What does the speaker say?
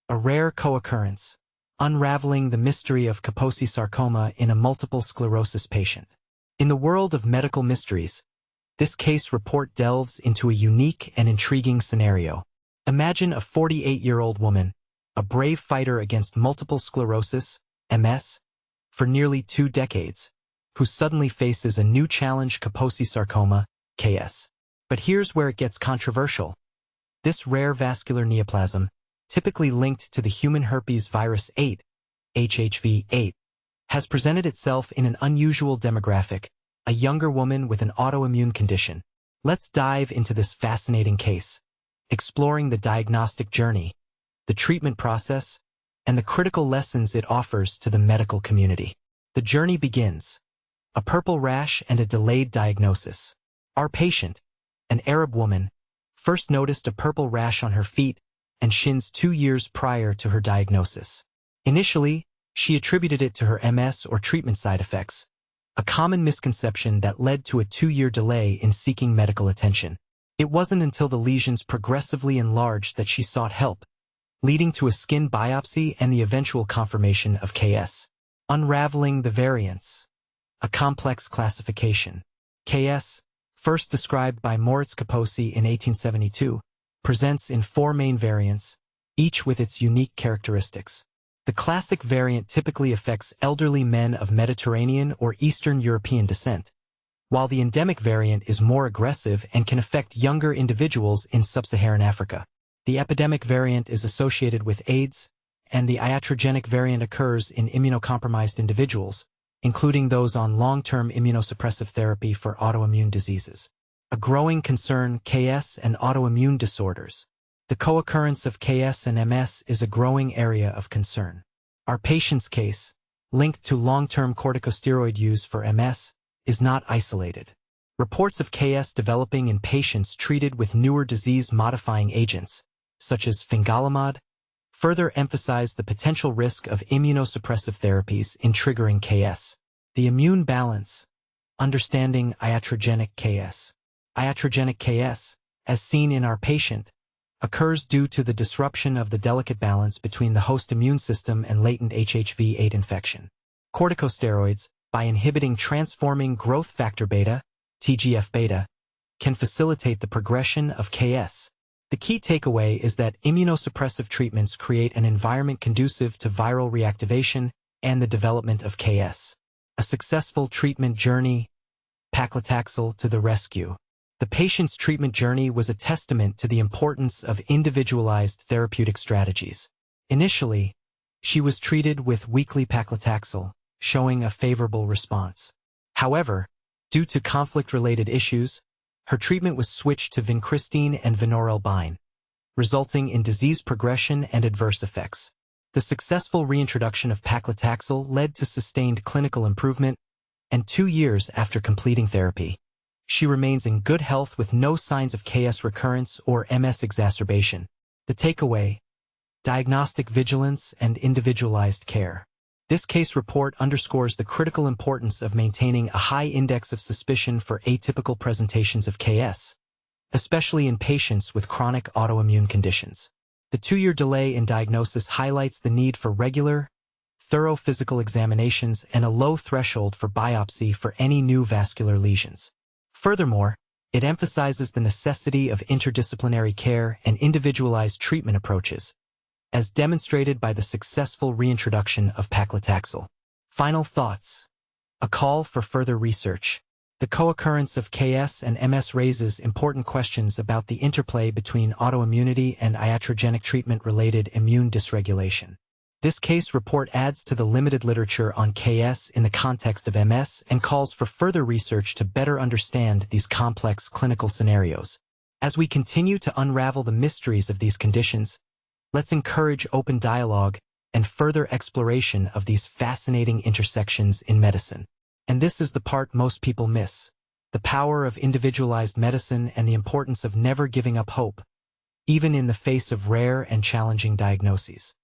a rare co-occurrence, unraveling the mystery of Kaposi sarcoma in a multiple sclerosis patient. In the world of medical mysteries, this case report delves into a unique and intriguing scenario. Imagine a 48-year-old woman, a brave fighter against multiple sclerosis, MS, for nearly 2 decades, who suddenly faces a new challenge: Kaposi sarcoma, KS. But here's where it gets controversial. This rare vascular neoplasm, typically linked to the human herpes virus 8, HHV-8, has presented itself in an unusual demographic, a younger woman with an autoimmune condition. Let's dive into this fascinating case, exploring the diagnostic journey, the treatment process, and the critical lessons it offers to the medical community. The journey begins. A purple rash and a delayed diagnosis. Our patient, an Arab woman, first noticed a purple rash on her feet and shins 2 years prior to her diagnosis. Initially, she attributed it to her MS or treatment side effects, a common misconception that led to a 2-year delay in seeking medical attention. It wasn't until the lesions progressively enlarged that she sought help, leading to a skin biopsy and the eventual confirmation of KS. Unraveling the variants. A complex classification. KS, first described by Moritz Kaposi in 1872, presents in 4 main variants, each with its unique characteristics. The classic variant typically affects elderly men of Mediterranean or Eastern European descent, while the endemic variant is more aggressive and can affect younger individuals in sub-Saharan Africa. The epidemic variant is associated with AIDS, and the iatrogenic variant occurs in immunocompromised individuals, including those on long-term immunosuppressive therapy for autoimmune diseases. A growing concern: KS and autoimmune disorders. The co-occurrence of KS and MS is a growing area of concern. Our patient's case, linked to long-term corticosteroid use for MS, is not isolated. Reports of KS developing in patients treated with newer disease-modifying agents, such as fingolimod, further emphasize the potential risk of immunosuppressive therapies in triggering KS. The immune balance. Understanding iatrogenic KS. Iatrogenic KS, as seen in our patient, occurs due to the disruption of the delicate balance between the host immune system and latent HHV-8 infection. Corticosteroids, by inhibiting transforming growth factor beta, TGF-beta, can facilitate the progression of KS. The key takeaway is that immunosuppressive treatments create an environment conducive to viral reactivation and the development of KS. A successful treatment journey. Paclitaxel to the rescue. The patient's treatment journey was a testament to the importance of individualized therapeutic strategies. Initially, she was treated with weekly paclitaxel, showing a favorable response. However, due to conflict-related issues, her treatment was switched to vincristine and vinorelbine, resulting in disease progression and adverse effects. The successful reintroduction of paclitaxel led to sustained clinical improvement, and 2 years after completing therapy, she remains in good health with no signs of KS recurrence or MS exacerbation. The takeaway: diagnostic vigilance and individualized care. This case report underscores the critical importance of maintaining a high index of suspicion for atypical presentations of KS, especially in patients with chronic autoimmune conditions. The 2-year delay in diagnosis highlights the need for regular, thorough physical examinations and a low threshold for biopsy for any new vascular lesions. Furthermore, it emphasizes the necessity of interdisciplinary care and individualized treatment approaches, as demonstrated by the successful reintroduction of paclitaxel. Final thoughts. A call for further research. The co-occurrence of KS and MS raises important questions about the interplay between autoimmunity and iatrogenic treatment-related immune dysregulation. This case report adds to the limited literature on KS in the context of MS and calls for further research to better understand these complex clinical scenarios. As we continue to unravel the mysteries of these conditions, let's encourage open dialogue and further exploration of these fascinating intersections in medicine. And this is the part most people miss: the power of individualized medicine and the importance of never giving up hope, even in the face of rare and challenging diagnoses.